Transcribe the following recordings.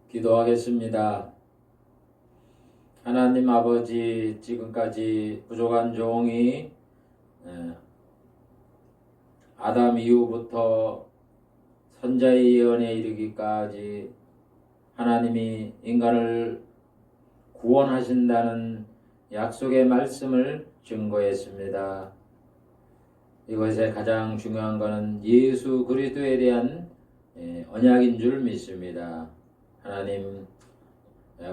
기도하겠습니다. 하나님 아버지, 지금까지 부족한 종이 아담 이후부터 선자의 예언에 이르기까지 하나님이 인간을 구원하신다는 약속의 말씀을 증거했습니다. 이것의 가장 중요한 것은 예수 그리스도에 대한 언약인 줄 믿습니다. 하나님,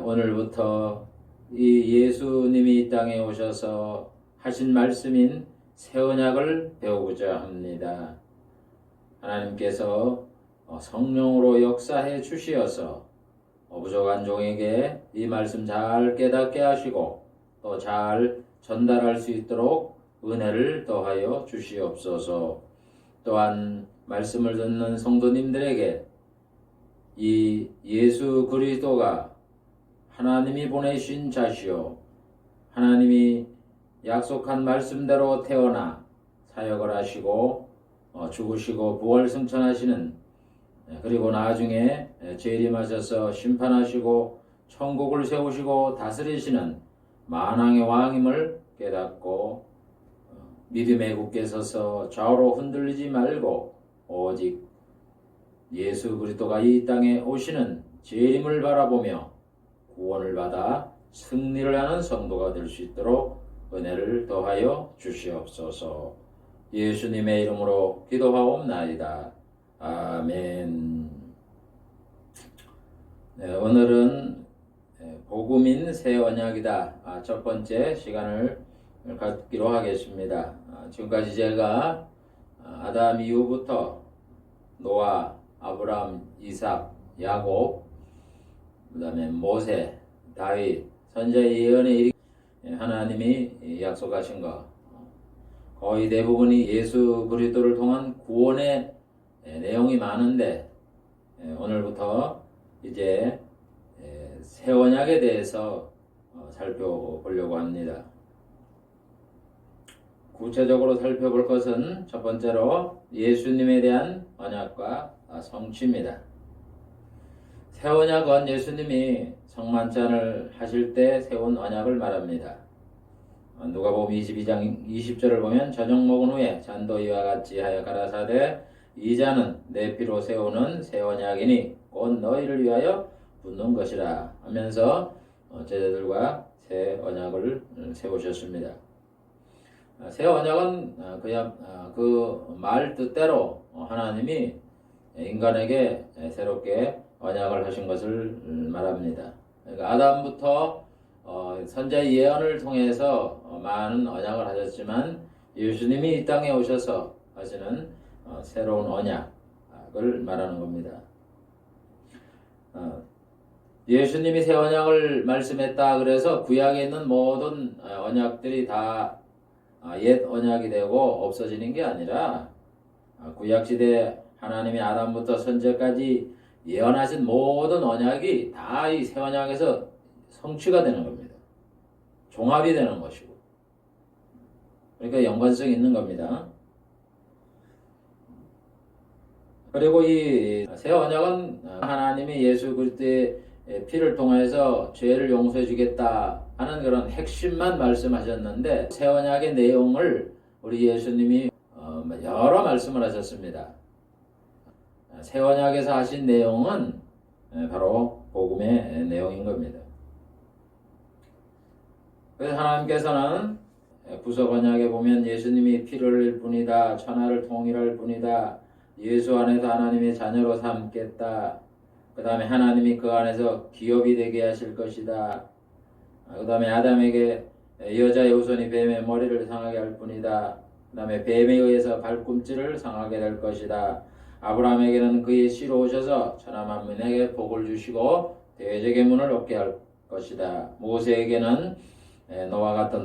오늘부터 이 예수님이 이 땅에 오셔서 하신 말씀인 새 언약을 배우고자 합니다. 하나님께서 성령으로 역사해 주시어서 부족한 종에게 이 말씀 잘 깨닫게 하시고 또 잘 전달할 수 있도록 은혜를 더하여 주시옵소서. 또한 말씀을 듣는 성도님들에게 이 예수 그리스도가 하나님이 보내신 자시요 하나님이 약속한 말씀대로 태어나 사역을 하시고 죽으시고 부활승천하시는, 그리고 나중에 재림하셔서 심판하시고 천국을 세우시고 다스리시는 만왕의 왕임을 깨닫고 믿음에 굳게 서서 좌우로 흔들리지 말고 오직 예수 그리스도가 이 땅에 오시는 재림을 바라보며 구원을 받아 승리를 하는 성도가 될 수 있도록 은혜를 더하여 주시옵소서. 예수님의 이름으로 기도하옵나이다. 아멘. 오늘은 복음인 새 언약이다. 첫 번째 시간을 갖기로 하겠습니다. 지금까지 제가 아담 이후부터 노아, 아브람, 이삭, 야곱, 그 다음에 모세, 다윗, 선지자의 예언에 하나님이 약속하신 것, 거의 대부분이 예수 그리스도를 통한 구원의 내용이 많은데, 오늘부터 이제 새 언약에 대해서 살펴보려고 합니다. 구체적으로 살펴볼 것은 첫 번째로 예수님에 대한 언약과 성취입니다. 새 언약은 예수님이 성만찬을 하실 때 세운 언약을 말합니다. 누가복음 22장 20절을 보면 저녁 먹은 후에 잔도 이와 같이 하여 가라사대 이 잔은 내 피로 세우는 새 언약이니 곧 너희를 위하여 붓는 것이라 하면서 제자들과 새 언약을 세우셨습니다. 새 언약은 그냥 그 말 뜻대로 하나님이 인간에게 새롭게 언약을 하신 것을 말합니다. 그러니까 아담부터 선지자의 예언을 통해서 많은 언약을 하셨지만 예수님이 이 땅에 오셔서 하시는 새로운 언약을 말하는 겁니다. 예수님이 새 언약을 말씀했다 그래서 구약에 있는 모든 언약들이 다 옛 언약이 되고 없어지는 게 아니라 구약시대 하나님이 아담부터 선지자까지 예언하신 모든 언약이 다 이 새 언약에서 성취가 되는 겁니다. 종합이 되는 것이고, 그러니까 연관성이 있는 겁니다. 그리고 이 새 언약은 하나님이 예수 그리스도의 피를 통해서 죄를 용서해 주겠다 하는 그런 핵심만 말씀하셨는데, 새 언약의 내용을 우리 예수님이 여러 말씀을 하셨습니다. 새 언약에서 하신 내용은 바로 복음의 내용인 겁니다. 그래서 하나님께서는 구속 언약에 보면 예수님이 피를 흘릴 뿐이다, 천하를 통일할 뿐이다, 예수 안에서 하나님의 자녀로 삼겠다, 그 다음에 하나님이 그 안에서 기업이 되게 하실 것이다, 그 다음에 아담에게 여자의 후손이 뱀의 머리를 상하게 할 뿐이다, 그 다음에 뱀에 의해서 발꿈치를 상하게 될 것이다, 아브라함에게는 그의 씨로 오셔서 천하 만민에게 복을 주시고 대적의 문을 얻게 할 것이다, 모세에게는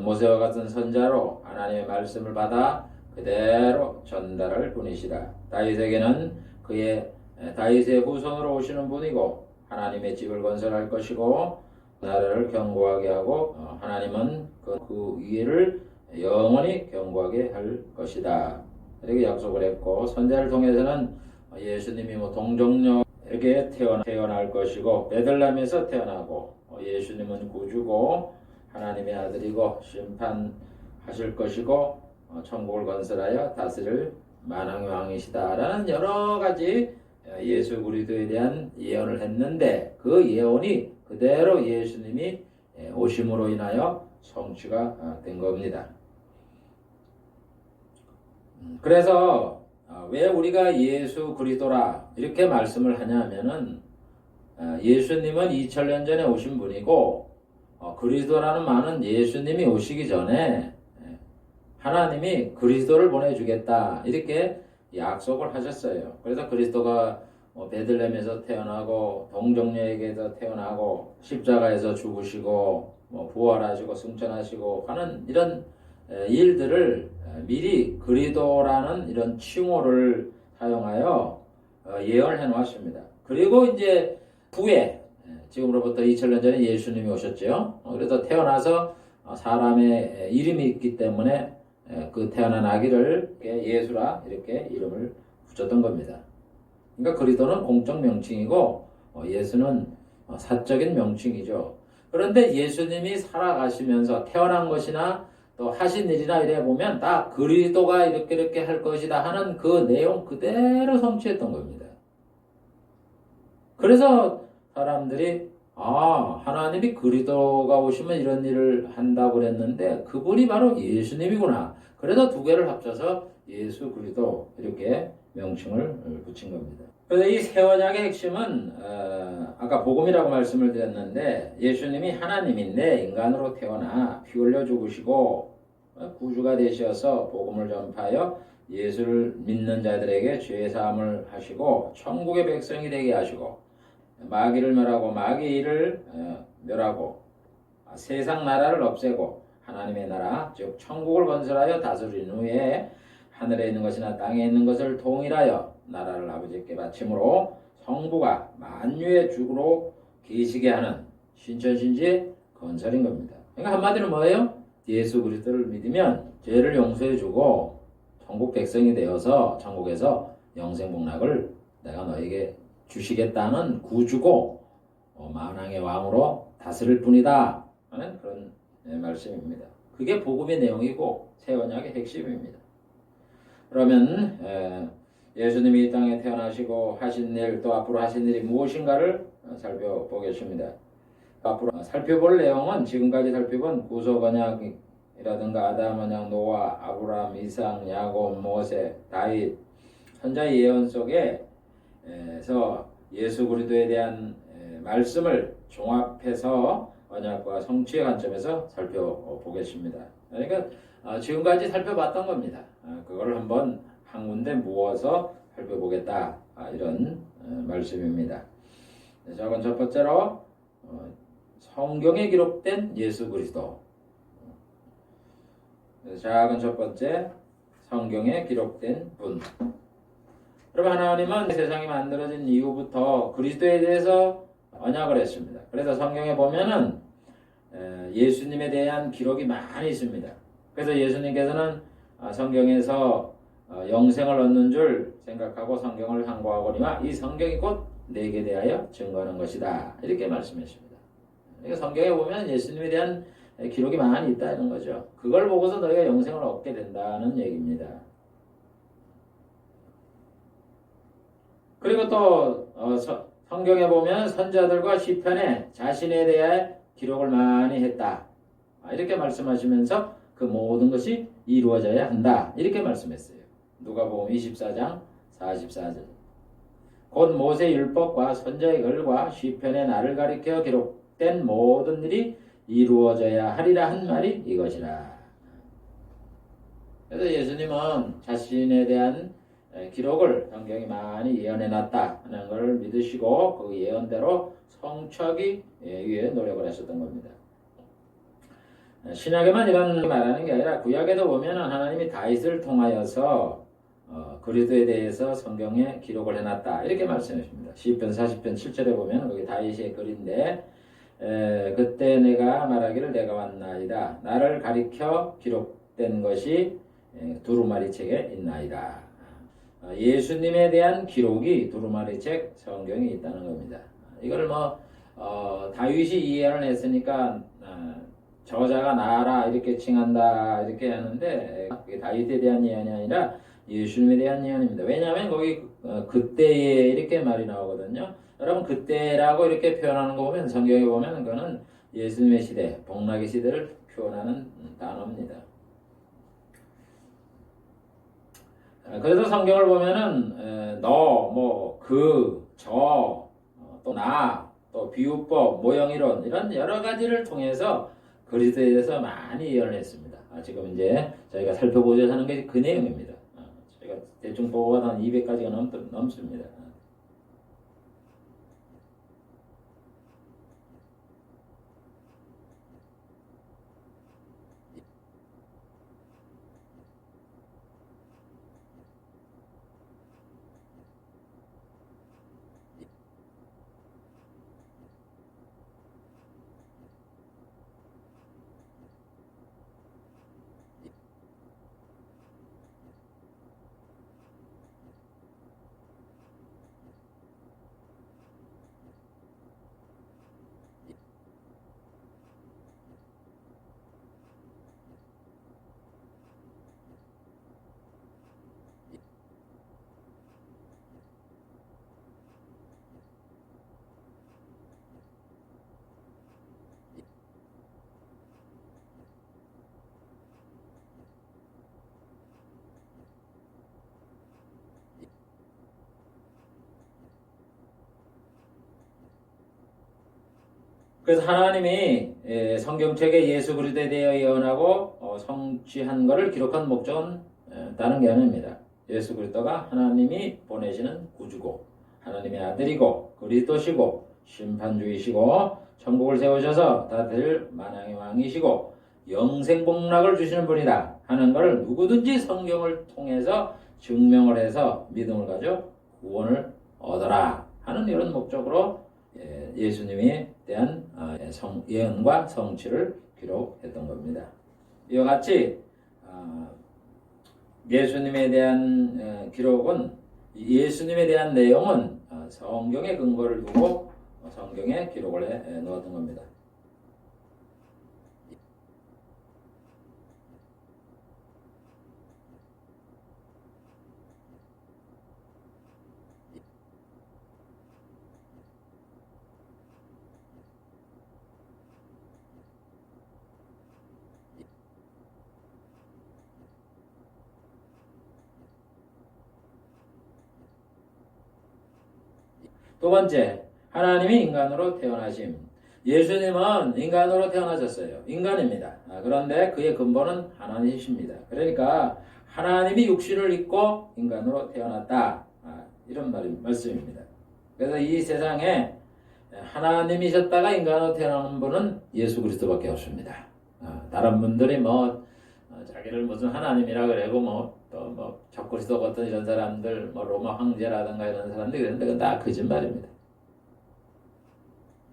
모세와 같은 선자로 하나님의 말씀을 받아 그대로 전달할 분이시다, 다윗에게는 그의 다윗의 후손으로 오시는 분이고 하나님의 집을 건설할 것이고 나라를 견고하게 하고 하나님은 그 위를 영원히 견고하게 할 것이다, 이렇게 약속을 했고, 선자를 통해서는 예수님이 동정녀 이렇게 태어날 것이고 베들레헴에서 태어나고 예수님은 구주고 하나님의 아들이고 심판하실 것이고 천국을 건설하여 다스릴 만왕의 왕이시다라는 여러 가지 예수 그리스도에 대한 예언을 했는데 그 예언이 그대로 예수님이 오심으로 인하여 성취가 된 겁니다. 그래서 왜 우리가 예수 그리스도라 이렇게 말씀을 하냐면은 예수님은 2000년 전에 오신 분이고 그리스도라는 말은 예수님이 오시기 전에 하나님이 그리스도를 보내주겠다 이렇게 약속을 하셨어요. 그래서 그리스도가 베들레헴에서 태어나고 동정녀에게서 태어나고 십자가에서 죽으시고 부활하시고 승천하시고 하는 이런 일들을 미리 그리스도라는 이런 칭호를 사용하여 예언을 해놓았습니다. 그리고 이제 후에 지금으로부터 2000년 전에 예수님이 오셨죠. 그래서 태어나서 사람의 이름이 있기 때문에 그 태어난 아기를 예수라 이렇게 이름을 붙였던 겁니다. 그러니까 그리스도는 공적 명칭이고 예수는 사적인 명칭이죠. 그런데 예수님이 살아가시면서 태어난 것이나 또 하신 일이나 이래 보면 다 그리스도가 이렇게 할 것이다 하는 그 내용 그대로 성취했던 겁니다. 그래서 사람들이 하나님이 그리스도가 오시면 이런 일을 한다고 그랬는데 그분이 바로 예수님이구나. 그래서 두 개를 합쳐서 예수 그리스도 이렇게 명칭을 붙인 겁니다. 그래서 이 새 언약의 핵심은 아까 복음이라고 말씀을 드렸는데 예수님이 하나님인데 인간으로 태어나 피 흘려 죽으시고 구주가 되셔서 복음을 전파하여 예수를 믿는 자들에게 죄 사함을 하시고 천국의 백성이 되게 하시고 마귀를 멸하고 마귀의 일을 멸하고 세상 나라를 없애고 하나님의 나라 즉 천국을 건설하여 다스린 후에 하늘에 있는 것이나 땅에 있는 것을 통일하여 나라를 아버지께 바침으로 성부가 만유의 주로 계시게 하는 신천신지의 건설인 겁니다. 그러니까 한마디로 뭐예요? 예수 그리스도를 믿으면 죄를 용서해주고 천국 백성이 되어서 천국에서 영생복락을 내가 너에게 주시겠다는 구주고 만왕의 왕으로 다스릴 뿐이다 하는 그런 말씀입니다. 그게 복음의 내용이고 새 언약의 핵심입니다. 그러면 예수님이 이 땅에 태어나시고 하신 일 또 앞으로 하신 일이 무엇인가를 살펴보겠습니다. 앞으로 살펴볼 내용은 지금까지 살펴본 구속 언약이라든가 아담 언약, 노아, 아브라함, 이삭, 야곱, 모세, 다윗 선자의 예언 속에서 예수 그리스도에 대한 말씀을 종합해서 언약과 성취의 관점에서 살펴보겠습니다. 그러니까 지금까지 살펴봤던 겁니다. 그걸 한번 한 군데 모아서 살펴보겠다 이런 말씀입니다. 작은 첫 번째로 성경에 기록된 예수 그리스도. 작은 첫 번째 성경에 기록된 분. 여러분 하나님은 세상이 만들어진 이후부터 그리스도에 대해서 언약을 했습니다. 그래서 성경에 보면은 예수님에 대한 기록이 많이 있습니다. 그래서 예수님께서는 성경에서 영생을 얻는 줄 생각하고 성경을 상고하거니와 이 성경이 곧 내게 대하여 증거하는 것이다. 이렇게 말씀했습니다. 그러니까 성경에 보면 예수님에 대한 기록이 많이 있다는 거죠. 그걸 보고서 너희가 영생을 얻게 된다는 얘기입니다. 그리고 또 성경에 보면 선자들과 시편에 자신에 대해 기록을 많이 했다. 이렇게 말씀하시면서 그 모든 것이 이루어져야 한다. 이렇게 말씀했어요. 누가복음 24장 44절. 곧 모세 율법과 선자의 글과 시편의 날을 가리켜 기록된 모든 일이 이루어져야 하리라 한 말이 이것이라. 그래서 예수님은 자신에 대한 기록을 성경이 많이 예언해놨다 하는 것을 믿으시고 그 예언대로 성취하기 위해 노력을 하셨던 겁니다. 신약에만 이런 말하는 게 아니라 구약에도 보면 하나님이 다윗을 통하여서 그리스도에 대해서 성경에 기록을 해놨다 이렇게 말씀하십니다. 시편 40편 7절에 보면 거기 다윗의 글인데 그때 내가 말하기를 내가 왔나이다. 나를 가리켜 기록된 것이 두루마리 책에 있나이다. 예수님에 대한 기록이 두루마리 책 성경에 있다는 겁니다. 이걸 다윗이 이해를 했으니까 저자가 나라 이렇게 칭한다 이렇게 하는데 그게 다윗에 대한 예언이 아니라 예수님에 대한 예언입니다. 왜냐하면 거기 그때에 이렇게 말이 나오거든요. 여러분 그때라고 이렇게 표현하는 거 보면 성경에 보면 그거는 예수님의 시대, 복락의 시대를 표현하는 단어입니다. 그래서 성경을 보면은 또 나, 또 비유법, 모형이론 이런 여러 가지를 통해서 그리스도에 대해서 많이 예언을 했습니다. 지금 이제 저희가 살펴보자 하는 게 그 내용입니다. 저희가 대충 보고 한 200가지가 넘습니다. 그래서 하나님이 성경책에 예수 그리스도에 대하여 예언하고 성취한 것을 기록한 목적은 다른 게 아닙니다. 예수 그리스도가 하나님이 보내시는 구주고 하나님의 아들이고 그리스도시고 심판주이시고 천국을 세우셔서 다들 만왕의 왕이시고 영생 복락을 주시는 분이다 하는 것을 누구든지 성경을 통해서 증명을 해서 믿음을 가져 구원을 얻어라 하는 이런 목적으로 예수님에 대한 예언과 성취를 기록했던 겁니다. 이와 같이 예수님에 대한 기록은 예수님에 대한 내용은 성경의 근거를 두고 성경에 기록을 해 놓았던 겁니다. 두 번째, 하나님이 인간으로 태어나심. 예수님은 인간으로 태어나셨어요. 인간입니다. 그런데 그의 근본은 하나님이십니다. 그러니까 하나님이 육신을 입고 인간으로 태어났다. 이런 말씀입니다. 그래서 이 세상에 하나님이셨다가 인간으로 태어난 분은 예수 그리스도밖에 없습니다. 다른 분들이 자기를 무슨 하나님이라 그러고 적그리스도 같은 이런 사람들, 로마 황제라든가 이런 사람들이 그런데 그건 다 거짓말입니다.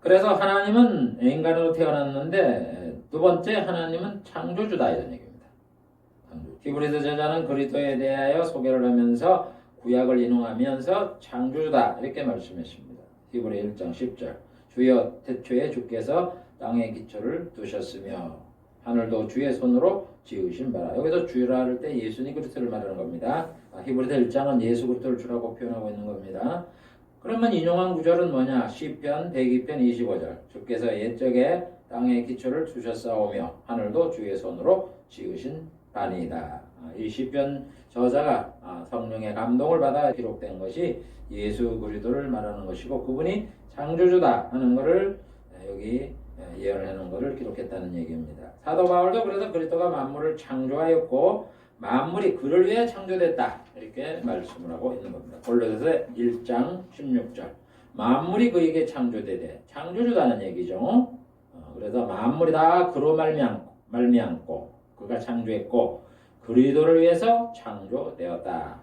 그래서 하나님은 인간으로 태어났는데 두 번째 하나님은 창조주다 이런 얘기입니다. 히브리서 저자는 그리스도에 대하여 소개를 하면서 구약을 인용하면서 창조주다 이렇게 말씀했습니다. 히브리 1장 10절 주여 태초에 주께서 땅의 기초를 두셨으며 하늘도 주의 손으로 지으신 바라. 여기서 주라 할 때 예수님 그리스도를 말하는 겁니다. 히브리서 1장은 예수 그리스도를 주라고 표현하고 있는 겁니다. 그러면 인용한 구절은 뭐냐? 시편 102편 25절 주께서 옛적에 땅의 기초를 두셨사오며 하늘도 주의 손으로 지으신 바니이다. 이 시편 저자가 성령의 감동을 받아 기록된 것이 예수 그리스도를 말하는 것이고 그분이 창조주다 하는 것을 여기 예언을 해놓은 것을 기록했다는 얘기입니다. 사도 바울도 그래서 그리스도가 만물을 창조하였고 만물이 그를 위해 창조됐다 이렇게 말씀을 하고 있는 겁니다. 골로새서 1장 16절 만물이 그에게 창조되되 창조주다는 얘기죠. 그래서 만물이 다 그로 말미암고 그가 창조했고 그리스도를 위해서 창조되었다.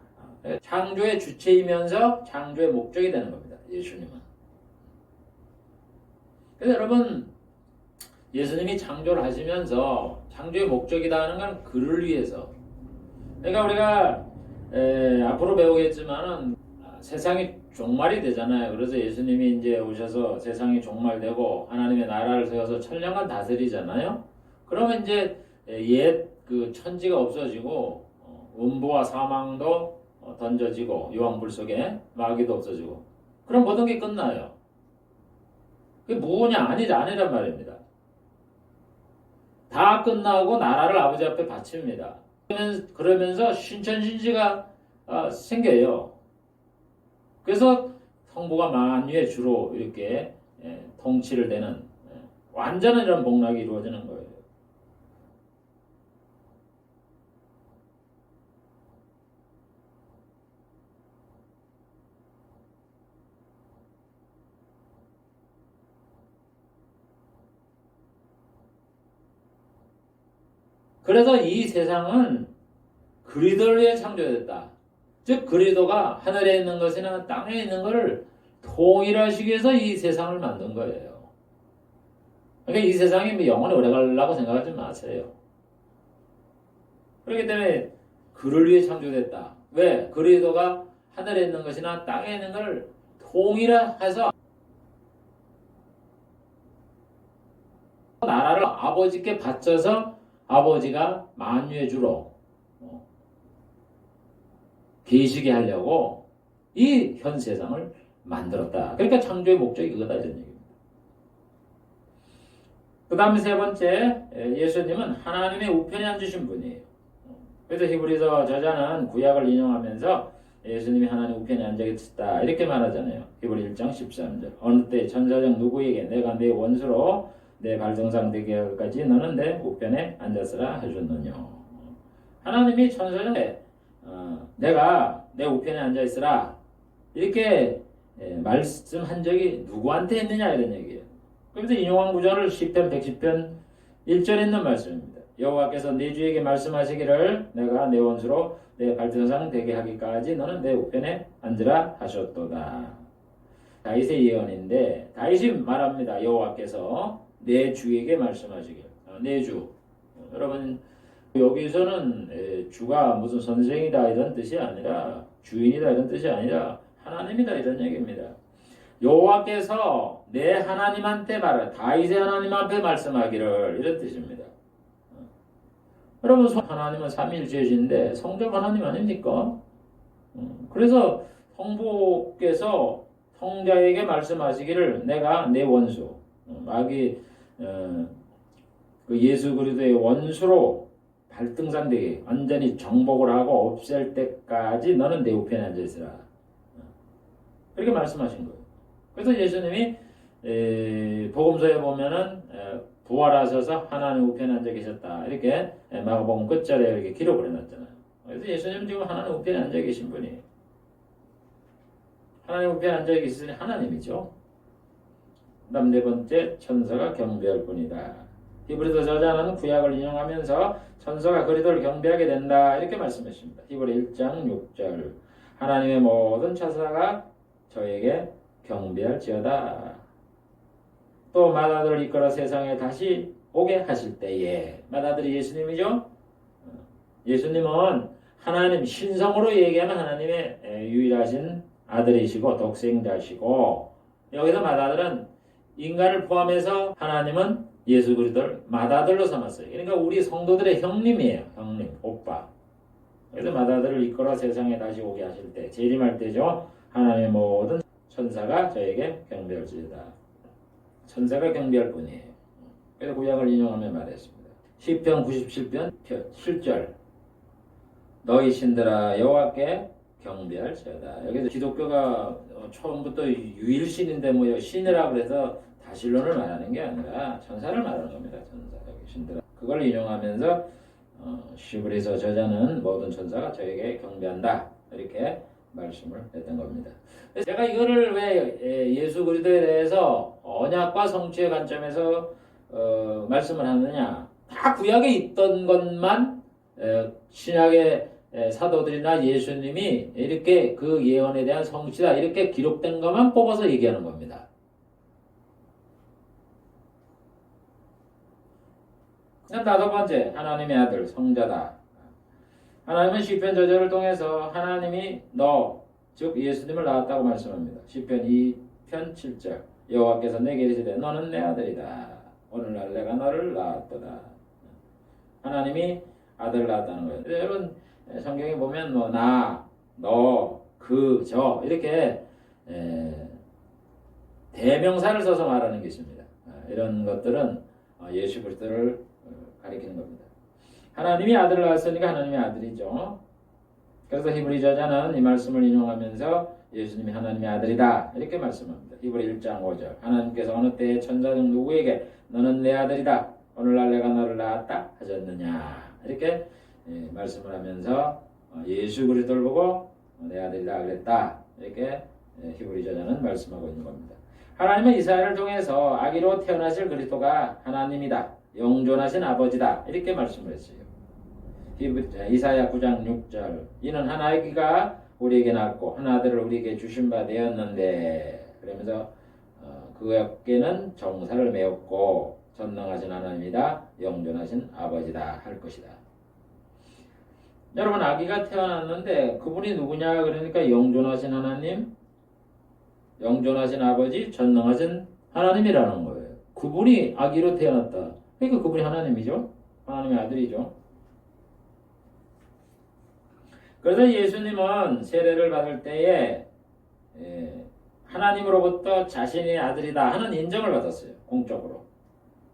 창조의 주체이면서 창조의 목적이 되는 겁니다. 예수님은. 그래서 여러분 예수님이 창조를 하시면서 창조의 목적이다 하는 건 그를 위해서. 그러니까 우리가 앞으로 배우겠지만은 세상이 종말이 되잖아요. 그래서 예수님이 이제 오셔서 세상이 종말되고 하나님의 나라를 세워서 천년간 다스리잖아요. 그러면 이제 옛 그 천지가 없어지고 음부와 사망도 던져지고 유황불 속에 마귀도 없어지고 그럼 모든 게 끝나요. 그게 무엇냐 아니란 말입니다. 다 끝나고 나라를 아버지 앞에 바칩니다. 그러면서 신천신지가 생겨요. 그래서 성부가 만유의 주로 이렇게 통치를 되는 완전한 이런 복락이 이루어지는 거예요. 그래서 이 세상은 그리스도를 위해 창조됐다. 즉 그리스도가 하늘에 있는 것이나 땅에 있는 것을 통일하시기 위해서 이 세상을 만든 거예요. 그러니까 이 세상이 뭐 영원히 오래 가려고 생각하지 마세요. 그렇기 때문에 그를 위해 창조됐다. 왜? 그리스도가 하늘에 있는 것이나 땅에 있는 것을 통일해서 나라를 아버지께 바쳐서 아버지가 만유의 주로 계시게 하려고 이 현 세상을 만들었다. 그러니까 창조의 목적이 그거다 이런 얘기입니다. 그 다음에 세 번째, 예수님은 하나님의 우편에 앉으신 분이에요. 그래서 히브리서 저자는 구약을 인용하면서 예수님이 하나님 우편에 앉아 계셨다 이렇게 말하잖아요. 히브리 1장 13절. 어느 때 천사장 누구에게 내가 내 원수로 내 발등상 되게 하기까지 너는 내 우편에 앉았으라 하셨느뇨. 하나님이 천사장에 내가 내 우편에 앉아 있으라 이렇게 말씀한 적이 누구한테 했느냐 이런 얘기예요. 그래서 인용한 구절을 시편 110편 1절에 있는 말씀입니다. 여호와께서 네 주에게 말씀하시기를 내가 내 원수로 내 발등상 되게 하기까지 너는 내 우편에 앉으라 하셨도다. 다윗의 예언인데 다윗이 말합니다. 여호와께서 내 주에게 말씀하시길. 내 주. 여러분 여기서는 주가 무슨 선생이다 이런 뜻이 아니라 주인이다 이런 뜻이 아니라 하나님이다 이런 얘기입니다. 여호와께서 내 하나님한테 다윗의 하나님 앞에 말씀하기를 이런 뜻입니다. 여러분 하나님은 삼위일체이신데 성적 하나님 아닙니까? 그래서 성부께서 성자에게 말씀하시기를 내가 내 원수 마귀 그 예수 그리스도의 원수로 발등상되게 완전히 정복을 하고 없앨 때까지 너는 내 우편에 앉아 있으라. 그렇게 말씀하신 거예요. 그래서 예수님이 복음서에 보면은 부활하셔서 하나님 우편에 앉아 계셨다. 이렇게 마가복음 끝절에 이렇게 기록을 해놨잖아요. 그래서 예수님은 지금 하나님 우편에 앉아 계신 분이에요. 하나님 우편에 앉아 계시니 하나님이죠. 그다음 네 번째 천사가 경배할 뿐이다. 히브리서 저자는 구약을 인용하면서 천사가 그리스도를 경배하게 된다 이렇게 말씀했습니다. 히브리 1장 6절 하나님의 모든 천사가 저에게 경배할지어다. 또 맏아들을 이끌어 세상에 다시 오게 하실 때에 맏아들이 예수님이죠. 예수님은 하나님 신성으로 얘기하면 하나님의 유일하신 아들이시고 독생자시고 여기서 맏아들은 인간을 포함해서 하나님은 예수 그리스도를 맏아들로 삼았어요. 그러니까 우리 성도들의 형님이에요. 형님, 오빠. 그래서 맏아들을 이끌어 세상에 다시 오게 하실 때 재림할 때죠. 하나님의 모든 천사가 저에게 경배할지어다. 천사가 경배할 뿐이에요. 그래서 구약을 인용하며 말했습니다. 시편 97편 7절 너희 신들아 여호와께 경배할지어다. 여기서 기독교가 처음부터 유일신인데 뭐 신이라고 해서 다신론을 말하는 게 아니라 천사를 말하는 겁니다. 천사 여기 신들아. 그걸 인용하면서 히브리서 저자는 모든 천사가 저에게 경배한다. 이렇게 말씀을 했던 겁니다. 제가 이거를 왜 예수 그리스도에 대해서 언약과 성취의 관점에서 말씀을 하느냐. 다 구약에 있던 것만 신약의 사도들이나 예수님이 이렇게 그 예언에 대한 성취다 이렇게 기록된 것만 뽑아서 얘기하는 겁니다. 다섯 번째 하나님의 아들 성자다. 하나님은 시편 저자를 통해서 하나님이 너, 즉 예수님을 낳았다고 말씀합니다. 시편 2편 7절 여호와께서 내게 이르시되 너는 내 아들이다. 오늘날 내가 너를 낳았도다. 하나님이 아들을 낳았다는 거예요. 여러분 성경에 보면 뭐 나, 너, 그, 저 이렇게 대명사를 써서 말하는 게 있습니다. 이런 것들은 예수 그리스도를 가리키는 겁니다. 하나님이 아들을 낳았으니까 하나님의 아들이죠. 그래서 히브리 저자는 이 말씀을 인용하면서 예수님이 하나님의 아들이다 이렇게 말씀합니다. 히브리 1장 5절 하나님께서 어느 때에 천사 중 누구에게 너는 내 아들이다 오늘날 내가 너를 낳았다 하셨느냐 이렇게 말씀을 하면서 예수 그리스도를 보고 내 아들이다 그랬다 이렇게 히브리 저자는 말씀하고 있는 겁니다. 하나님은 이사야를 통해서 아기로 태어나실 그리스도가 하나님이다 영존하신 아버지다 이렇게 말씀을 했어요. 이사야 9장 6절 이는 한 아기가 우리에게 낳고 한 아들을 우리에게 주신 바 되었는데 그러면서 그에게는 정사를 메웠고 전능하신 하나님이다 영존하신 아버지다 할 것이다. 여러분 아기가 태어났는데 그분이 누구냐 그러니까 영존하신 하나님 영존하신 아버지 전능하신 하나님이라는 거예요. 그분이 아기로 태어났다. 그러니까 그분이 하나님이죠. 하나님의 아들이죠. 그래서 예수님은 세례를 받을 때에 하나님으로부터 자신의 아들이다 하는 인정을 받았어요. 공적으로.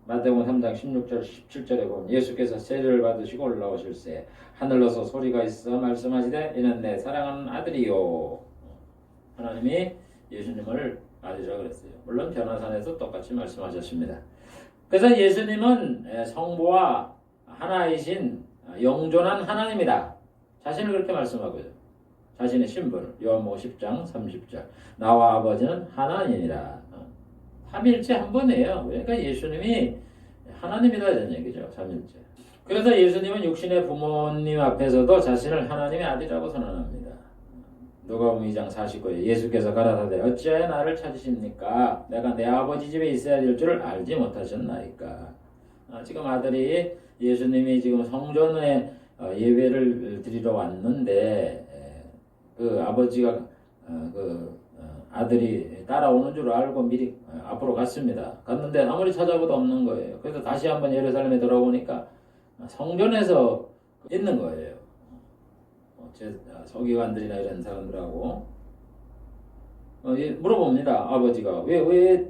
마태복음 3장 16절 17절에 보면 예수께서 세례를 받으시고 올라오실새 하늘로서 소리가 있어 말씀하시되 이는 내 사랑하는 아들이요. 하나님이 예수님을 아들이라고 그랬어요. 물론 변화산에서 똑같이 말씀하셨습니다. 그래서 예수님은 성부와 하나이신 영존한 하나님이다. 자신을 그렇게 말씀하고요. 자신의 신분을 요한복음 10장 30절 나와 아버지는 하나님이라. 삼일째 한 번이에요. 그러니까 예수님이 하나님이다 이런 얘기죠. 삼일째. 그래서 예수님은 육신의 부모님 앞에서도 자신을 하나님의 아들이라고 선언합니다. 누가복음 2장 49절 예수께서 가라사대 어찌하여 나를 찾으십니까? 내가 내 아버지 집에 있어야 될 줄을 알지 못하셨나이까. 지금 아들이 예수님이 지금 성전에 예배를 드리러 왔는데 그 아버지가 아들이 따라오는 줄 알고 미리 앞으로 갔습니다. 갔는데 아무리 찾아봐도 없는 거예요. 그래서 다시 한번 예루살렘에 돌아오니까 성전에서 있는 거예요. 서기관들이나 이런 사람들하고 물어봅니다. 아버지가 왜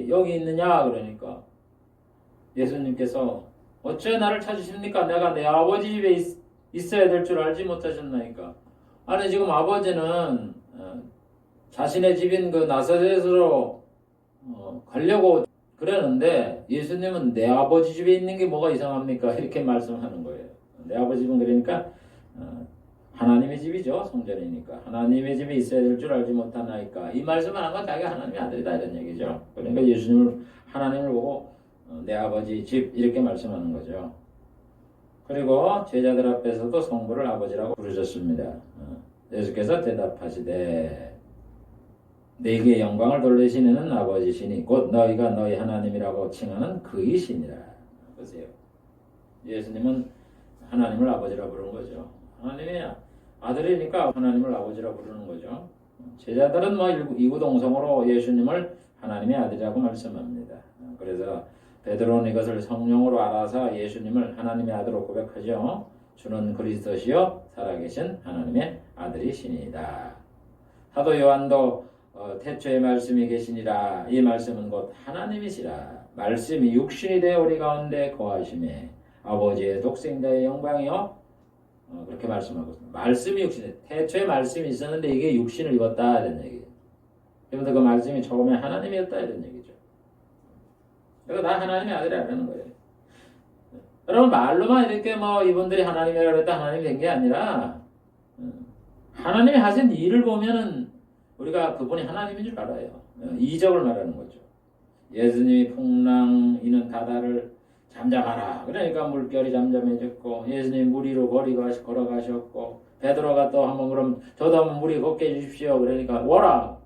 여기 있느냐 그러니까 예수님께서 어째 나를 찾으십니까? 내가 내 아버지 집에 있어야 될 줄 알지 못하셨나이까. 아니 지금 아버지는 자신의 집인 그 나사렛으로 가려고 그러는데 예수님은 내 아버지 집에 있는 게 뭐가 이상합니까? 이렇게 말씀하는 거예요. 내 아버지 집은 그러니까 하나님의 집이죠. 성전이니까. 하나님의 집에 있어야 될 줄 알지 못하나이까. 이 말씀을 한 건 자기가 하나님의 아들이다 이런 얘기죠. 그러니까 예수님을 하나님을 보고 내 아버지 집 이렇게 말씀하는 거죠. 그리고 제자들 앞에서도 성부를 아버지라고 부르셨습니다. 예수께서 대답하시되 내게 영광을 돌리시는 아버지시니 곧 너희가 너희 하나님이라고 칭하는 그이시니라. 보세요. 예수님은 하나님을 아버지라고 부르는 거죠. 하나님의 아들이니까 하나님을 아버지라고 부르는 거죠. 제자들은 뭐 이구동성으로 예수님을 하나님의 아들이라고 말씀합니다. 그래서 베드로는 이것을 성령으로 알아서 예수님을 하나님의 아들로 고백하죠. 주는 그리스도시요 살아계신 하나님의 아들이시니이다. 사도 요한도 태초에 말씀이 계시니라. 이 말씀은 곧 하나님이시라. 말씀이 육신이 되어 우리 가운데 거하심에 아버지의 독생자의 영광이요. 그렇게 말씀하고 있습니다. 말씀이 육신이 태초에 말씀이 있었는데 이게 육신을 입었다 이런 얘기예요. 그런데 그 말씀이 처음에 하나님이었다 이런 얘기죠. 그래서 나 하나님의 아들이라는 거예요. 여러분 말로만 이렇게 뭐 이분들이 하나님이라고 했다 하나님이 된 게 아니라 하나님이 하신 일을 보면은 우리가 그분이 하나님인 줄 알아요. 이적을 말하는 거죠. 예수님이 풍랑 이는 바다를 잠잠하라. 그러니까 물결이 잠잠해졌고 예수님이 물 위로 걸어가셨고 베드로가 또 한번 그럼 저도 한번 물 위에 걷게 해주십시오. 그러니까 오라.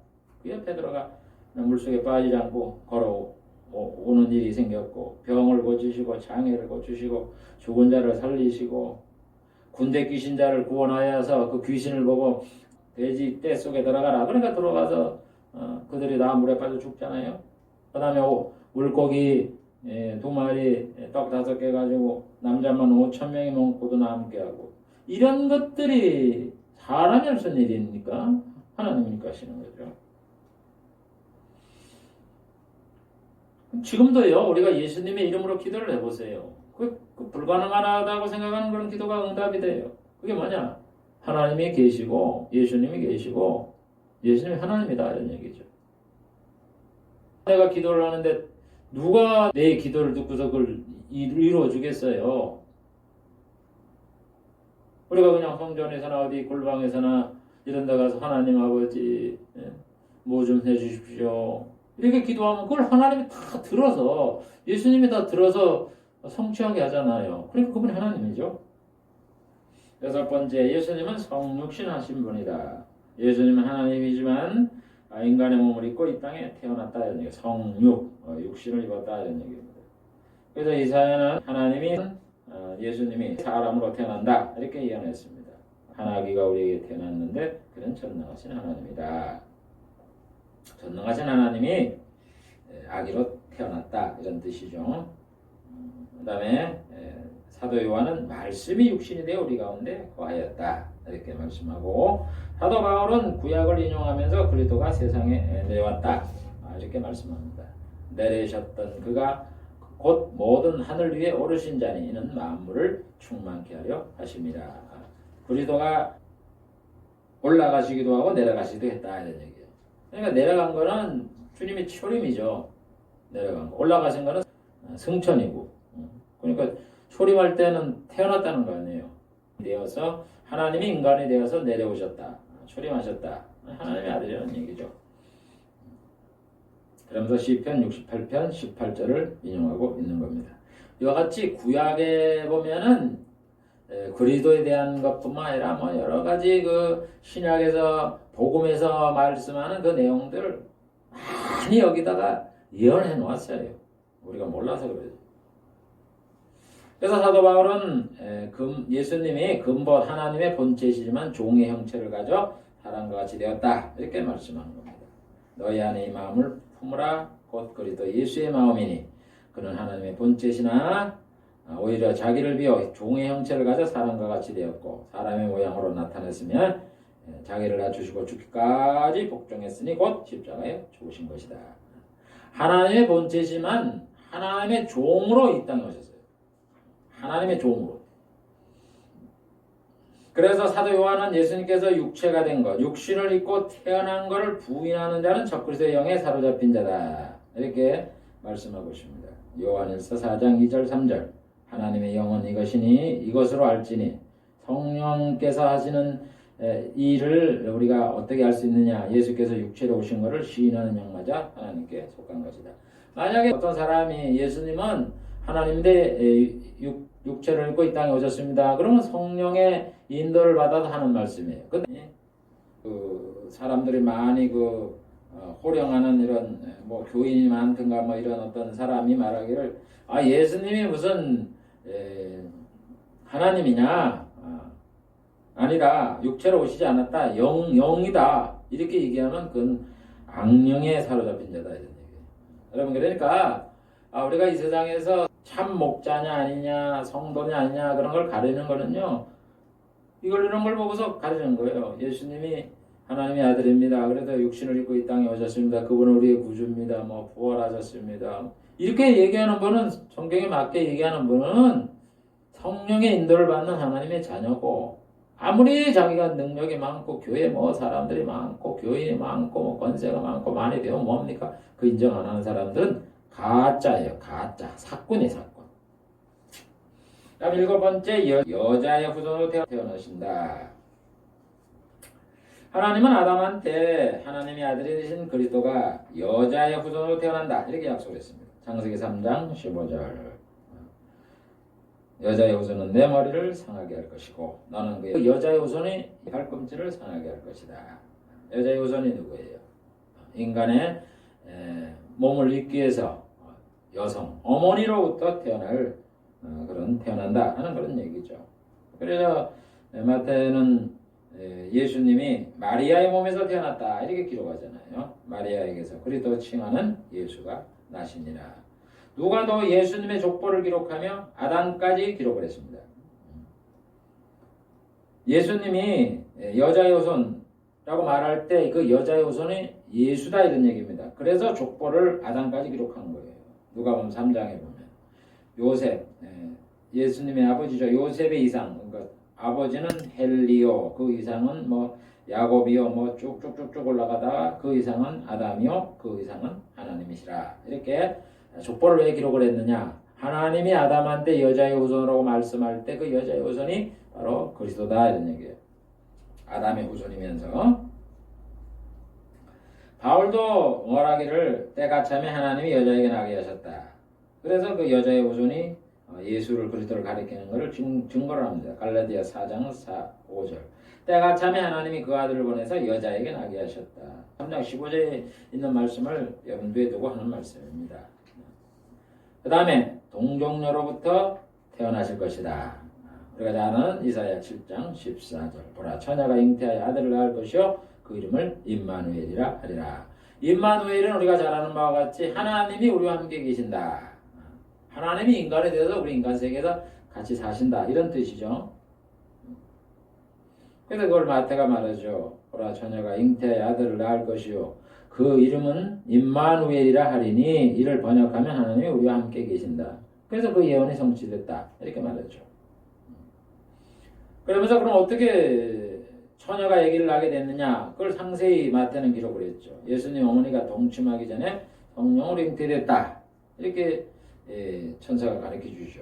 그게 베드로가 물속에 빠지지 않고 걸어오는 일이 생겼고 병을 고치시고 장애를 고치시고 죽은 자를 살리시고 군대 귀신자를 구원하여서 그 귀신을 보고 돼지 떼 속에 들어가라. 그러니까 들어가서 그들이 다 물에 빠져 죽잖아요. 그 다음에 물고기 2마리 떡 5개 가지고 남자만 5,000명이 먹고도 남게하고 이런 것들이 사람이 할 수 있는 일입니까? 하나님이니까 하시는 거죠. 지금도요, 우리가 예수님의 이름으로 기도를 해보세요. 그 불가능하다고 생각하는 그런 기도가 응답이 돼요. 그게 뭐냐? 하나님이 계시고, 예수님이 계시고, 예수님이 하나님이다. 이런 얘기죠. 내가 기도를 하는데, 누가 내 기도를 듣고서 그걸 이루어 주겠어요? 우리가 그냥 성전에서나 어디 골방에서나 이런 데 가서 하나님 아버지, 뭐 좀 해주십시오. 이렇게 기도하면 그걸 하나님이 다 들어서 예수님이 다 들어서 성취하게 하잖아요. 그러니까 그분이 하나님이죠. 6번째, 예수님은 성육신 하신 분이다. 예수님은 하나님이지만 인간의 몸을 입고 이 땅에 태어났다 이런 얘기. 육신을 입었다 이런 얘기입니다. 그래서 이사야는 하나님이 예수님이 사람으로 태어난다 이렇게 예언했습니다. 하나기가 우리에게 태어났는데 그는 전능하신 하나님이다. 전능하신 하나님이 아기로 태어났다 이런 뜻이죠. 그 다음에 사도 요한은 말씀이 육신이 되어 우리 가운데 거하였다 이렇게 말씀하고, 사도 바울은 구약을 인용하면서 그리스도가 세상에 내려왔다 이렇게 말씀합니다. 내리셨던 그가 곧 모든 하늘 위에 오르신 자니 이는 만물을 충만케 하려 하심이라. 그리스도가 올라가시기도 하고 내려가시기도 했다 이런 얘기예요. 그러니까 내려간 거는 주님의 초림이죠. 내려간 거. 올라가신 거는 승천이고. 그러니까 초림할 때는 태어났다는 거 아니에요. 되어서 하나님이 인간이 되어서 내려오셨다. 초림하셨다. 하나님의 아들이라는 얘기죠. 그러면서 시편 68편 18절을 인용하고 있는 겁니다. 이와 같이 구약에 보면은 그리스도에 대한 것뿐만 아니라 뭐 여러 가지 그 신약에서 복음에서 말씀하는 그 내용들을 많이 여기다가 예언해 놓았어요. 우리가 몰라서 그래요. 그래서 사도 바울은 예수님이 근본 하나님의 본체시지만 종의 형체를 가져 사람과 같이 되었다 이렇게 말씀하는 겁니다. 너희 안에 이 마음을 품으라 곧 그리스도 예수의 마음이니 그는 하나님의 본체시나 오히려 자기를 비워 종의 형체를 가져 사람과 같이 되었고 사람의 모양으로 나타났으면 자기를 낮추시고 죽기까지 복종했으니 곧 십자가에 죽으신 것이다. 하나님의 본체지만 하나님의 종으로 이 땅에 오셨어요. 하나님의 종으로. 그래서 사도 요한은 예수님께서 육체가 된 것, 육신을 입고 태어난 것을 부인하는 자는 적그리스도의 영에 사로잡힌 자다. 이렇게 말씀하고 있습니다. 요한일서 4장 2절 3절 하나님의 영은 이것이니 이것으로 알지니 성령께서 하시는 일을 우리가 어떻게 알 수 있느냐. 예수께서 육체로 오신 것을 시인하는 영마저 하나님께 속한 것이다. 만약에 어떤 사람이 예수님은 하나님인데 육체를 입고 이 땅에 오셨습니다. 그러면 성령의 인도를 받아서 하는 말씀이에요. 근데 그 사람들이 많이 호령하는 이런 뭐 교인이 많든가 뭐 이런 어떤 사람이 말하기를 예수님이 무슨 하나님이냐? 아니다. 육체로 오시지 않았다. 영이다. 이렇게 얘기하면 그건 악령에 사로잡힌 자다 이런 얘기예요. 여러분 그러니까 우리가 이 세상에서 참 목자냐 아니냐 성도냐 아니냐 그런 걸 가리는 거는요. 이런 걸 보고서 가리는 거예요. 예수님이 하나님의 아들입니다. 그래서 육신을 입고 이 땅에 오셨습니다. 그분은 우리의 구주입니다. 뭐 부활하셨습니다. 이렇게 얘기하는 분은 성경에 맞게 얘기하는 분은 성령의 인도를 받는 하나님의 자녀고 아무리 자기가 능력이 많고 교회 뭐 사람들이 많고 교인이 많고 뭐 권세가 많고 많이 되면 뭡니까? 그 인정 안 하는 사람들은 가짜예요. 가짜. 사꾼이에요. 사꾼. 다음 7번째 여자의 후손으로 태어나신다. 하나님은 아담한테 하나님의 아들이 되신 그리스도가 여자의 후손으로 태어난다 이렇게 약속했습니다. 창세기 3장 15절 여자의 후손은 내 머리를 상하게 할 것이고 너는 그 여자의 후손이 발꿈치를 상하게 할 것이다. 여자의 후손이 누구예요? 인간의 몸을 입기 위해서 여성, 어머니로부터 태어난다 하는 그런 얘기죠. 그래서 마태는 예수님이 마리아의 몸에서 태어났다 이렇게 기록하잖아요. 마리아에게서 그리스도 칭하는 예수가 나시니라. 누가도 예수님의 족보를 기록하며 아담까지 기록을 했습니다. 예수님이 여자의 후손라고 말할 때 그 여자의 후손이 예수다 이런 얘기입니다. 그래서 족보를 아담까지 기록한 거예요. 누가복음 3장에 보면 요셉, 예수님의 아버지죠. 요셉의 이상, 그러니까 아버지는 헬리오, 그 이상은 뭐 야곱이요, 뭐 쭉쭉쭉쭉 올라가다가 그 이상은 아담이요, 그 이상은 하나님이시라. 이렇게 족보를 왜 기록을 했느냐? 하나님이 아담한테 여자의 후손이라고 말씀할 때 그 여자의 후손이 바로 그리스도다 이런 얘기예요. 아담의 후손이면서 바울도 뭐라기를 때가 참에 하나님이 여자에게 나게 하셨다. 그래서 그 여자의 후손이 예수를 그리스도를 가리키는 것을 증거를 합니다. 갈라디아 4장 5절. 때가 참에 하나님이 그 아들을 보내서 여자에게 나게 하셨다. 3장 15절에 있는 말씀을 염두에 두고 하는 말씀입니다. 그 다음에 동정녀로부터 태어나실 것이다. 우리가 잘 아는 이사야 7장 14절. 보라 처녀가 잉태하여 아들을 낳을 것이요 그 이름을 임마누엘이라 하리라. 임마누엘은 우리가 잘 아는 바와 같이 하나님이 우리와 함께 계신다. 하나님이 인간이 되어서 우리 인간 세계에서 같이 사신다 이런 뜻이죠. 그래서 그걸 마태가 말하죠. 보라 처녀가 잉태하여 아들을 낳을 것이요 그 이름은 임마누엘이라 하리니 이를 번역하면 하나님이 우리와 함께 계신다. 그래서 그 예언이 성취됐다 이렇게 말하죠. 그러면서 그럼 어떻게 처녀가 아기를 낳게 됐느냐 그걸 상세히 마태는 기록을 했죠. 예수님 어머니가 동침하기 전에 성령으로 잉태됐다 이렇게 천사가 가르쳐 주죠.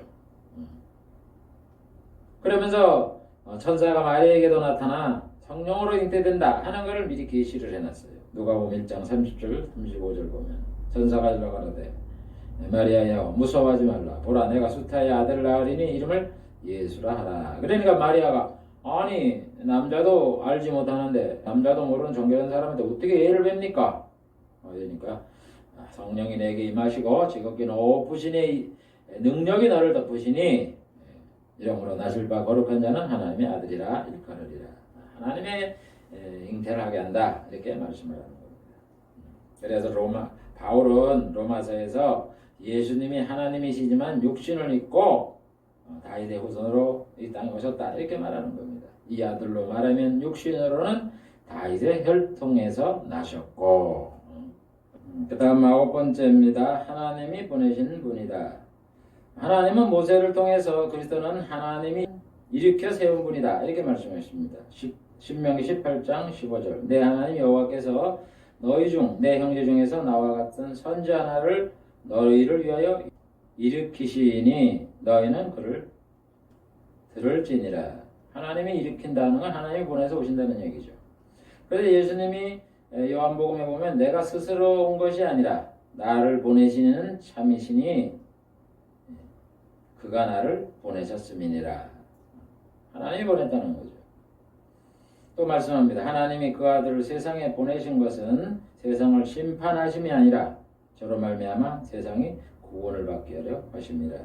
그러면서 천사가 마리아에게도 나타나 성령으로 잉태된다 하는 것을 미리 계시를 해놨어요. 누가복음 1장 30절 35절 보면 천사가 일러 가로되 마리아여 무서워하지 말라. 보라 내가 수타의 아들을 낳으리니 이름을 예수라 하라. 그러니까 마리아가 아니 남자도 알지 못하는데 남자도 모르는 정결한 사람인데 어떻게 애를 뵙니까? 그러니까 성령이 내게 임하시고 지극히 높으시니 능력이 너를 덮으시니 이러므로 나실 바 거룩한 자는 하나님의 아들이라 일컬으리라. 하나님의 잉태를 하게 한다 이렇게 말씀을 하는 겁니다. 그래서 바울은 로마서에서 예수님이 하나님이시지만 육신을 입고 다윗의 후손으로 이 땅에 오셨다 이렇게 말하는 겁니다. 이 아들로 말하면 육신으로는 다윗의 혈통에서 나셨고 그 다음 9번째입니다. 하나님이 보내신 분이다. 하나님은 모세를 통해서 그리스도는 하나님이 일으켜 세운 분이다 이렇게 말씀하십니다. 신명기 18장 15절 내 하나님 여호와께서 너희 중 내 형제 중에서 나와 같은 선지 하나를 너희를 위하여 일으키시니 너희는 그를 들을지니라. 하나님이 일으킨다는 건 하나님이 보내서 오신다는 얘기죠. 그래서 예수님이 요한복음에 보면 내가 스스로 온 것이 아니라 나를 보내시는 참이시니 그가 나를 보내셨음이니라. 하나님이 보냈다는 거죠. 또 말씀합니다. 하나님이 그 아들을 세상에 보내신 것은 세상을 심판하심이 아니라 저로 말미암아 세상이 구원을 받게 하려 하십니다.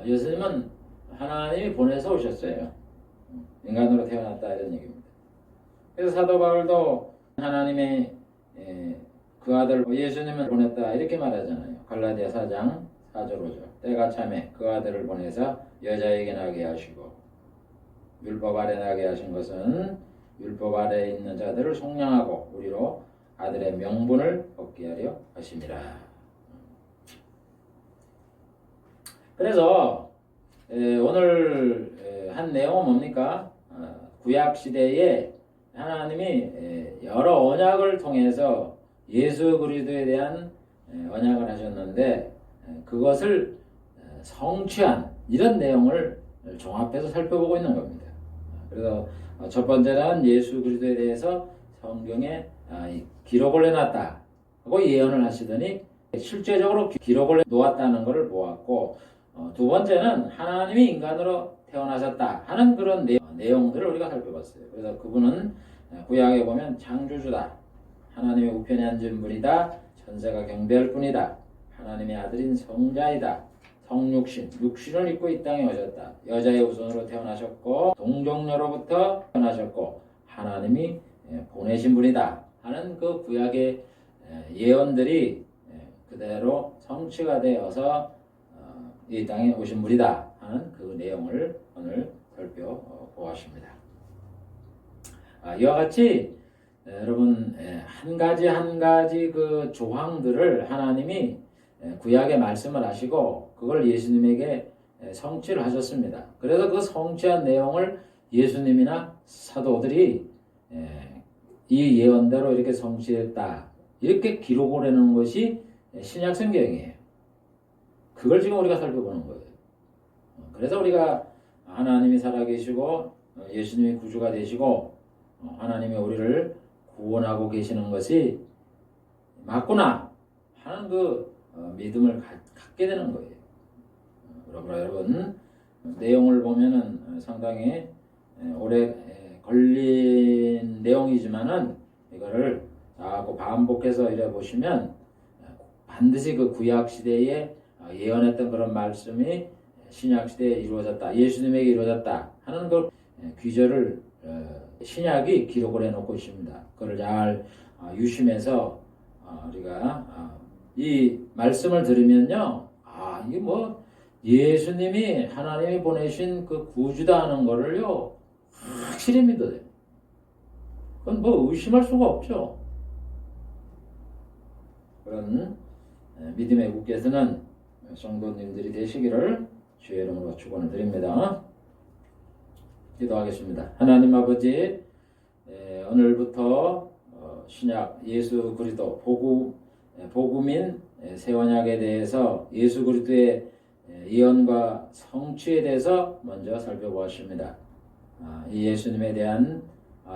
예수님은 하나님이 보내서 오셨어요. 인간으로 태어났다 이런 얘기입니다. 그래서 사도 바울도 하나님의 그 아들 예수님을 보냈다 이렇게 말하잖아요. 갈라디아 4장 4절 5절 때가 참에 그 아들을 보내서 여자에게 나게 하시고 율법 아래 나게 하신 것은 율법 아래에 있는 자들을 속량하고 우리로 아들의 명분을 얻게 하려 하심이라. 그래서 오늘 한 내용은 뭡니까? 구약 시대에 하나님이 여러 언약을 통해서 예수 그리스도에 대한 언약을 하셨는데 그것을 성취한 이런 내용을 종합해서 살펴보고 있는 겁니다. 그래서 첫 번째는 예수 그리스도에 대해서 성경에 기록을 해놨다 하고 예언을 하시더니 실제적으로 기록을 놓았다는 것을 보았고 두 번째는 하나님이 인간으로 태어나셨다 하는 그런 내용들을 우리가 살펴봤어요. 그래서 그분은 구약에 보면 창조주다, 하나님의 우편에 앉은 분이다, 천사가 경배할 뿐이다, 하나님의 아들인 성자이다, 성육신, 육신을 입고 이 땅에 오셨다. 여자의 후손으로 태어나셨고 동정녀로부터 태어나셨고 하나님이 보내신 분이다 하는 그 구약의 예언들이 그대로 성취가 되어서 이 땅에 오신 분이다 하는 그 내용을 오늘 살펴보았습니다. 이와 같이 여러분 한 가지 그 조항들을 하나님이 구약에 말씀을 하시고 그걸 예수님에게 성취를 하셨습니다. 그래서 그 성취한 내용을 예수님이나 사도들이 이 예언대로 이렇게 성취했다 이렇게 기록을 해놓은 것이 신약 성경이에요. 그걸 지금 우리가 살펴보는 거예요. 그래서 우리가 하나님이 살아계시고 예수님이 구주가 되시고 하나님이 우리를 구원하고 계시는 것이 맞구나 하는 그 믿음을 갖게 되는 거예요. 여러분 내용을 보면은 상당히 오래 걸린 내용이지만은 이거를 자꾸 반복해서 이래 보시면 반드시 그 구약 시대에 예언했던 그런 말씀이 신약 시대에 이루어졌다, 예수님에게 이루어졌다 하는 걸 귀절을 신약이 기록을 해놓고 있습니다. 그걸 잘 유심해서 우리가 이 말씀을 들으면요, 이게 뭐 예수님이 하나님이 보내신 그 구주다 하는 거를요 확실히 믿어야 돼요. 그건 뭐 의심할 수가 없죠. 그런 믿음의 국께서는 성도님들이 되시기를 주의 이름으로 축원을 드립니다. 기도하겠습니다. 하나님 아버지, 오늘부터 신약 예수 그리스도 복음인 새 언약에 대해서 예수 그리스도의 예언과 성취에 대해서 먼저 살펴보았습니다. 이 예수님에 대한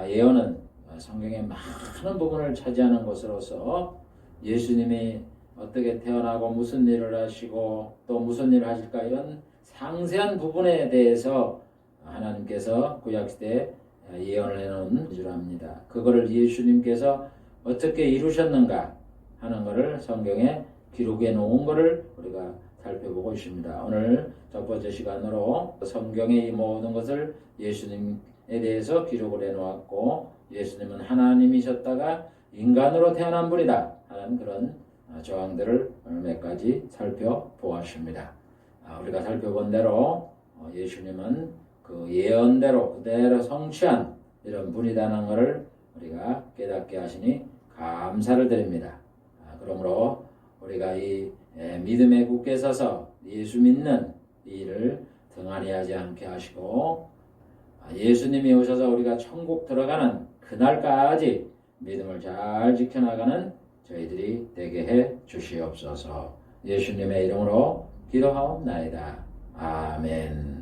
예언은 성경의 많은 부분을 차지하는 것으로서 예수님이 어떻게 태어나고 무슨 일을 하시고 또 무슨 일을 하실까 이런 상세한 부분에 대해서 하나님께서 구약시대에 예언을 해놓은 줄 압니다. 그거를 예수님께서 어떻게 이루셨는가 하는 것을 성경에 기록해 놓은 것을 우리가 살펴보고 있습니다. 오늘 첫 번째 시간으로 성경의 이 모든 것을 예수님에 대해서 기록을 해놓았고 예수님은 하나님이셨다가 인간으로 태어난 분이다 하는 그런 조항들을 몇 가지 살펴보았습니다. 우리가 살펴본 대로 예수님은 그 예언대로 그대로 성취한 이런 분이라는 것을 우리가 깨닫게 하시니 감사를 드립니다. 그러므로 우리가 이 믿음에 굳게 서서 예수 믿는 이 일을 등한히 하지 않게 하시고 예수님이 오셔서 우리가 천국 들어가는 그날까지 믿음을 잘 지켜나가는 저희들이 되게 해 주시옵소서. 예수님의 이름으로 기도하옵나이다. 아멘.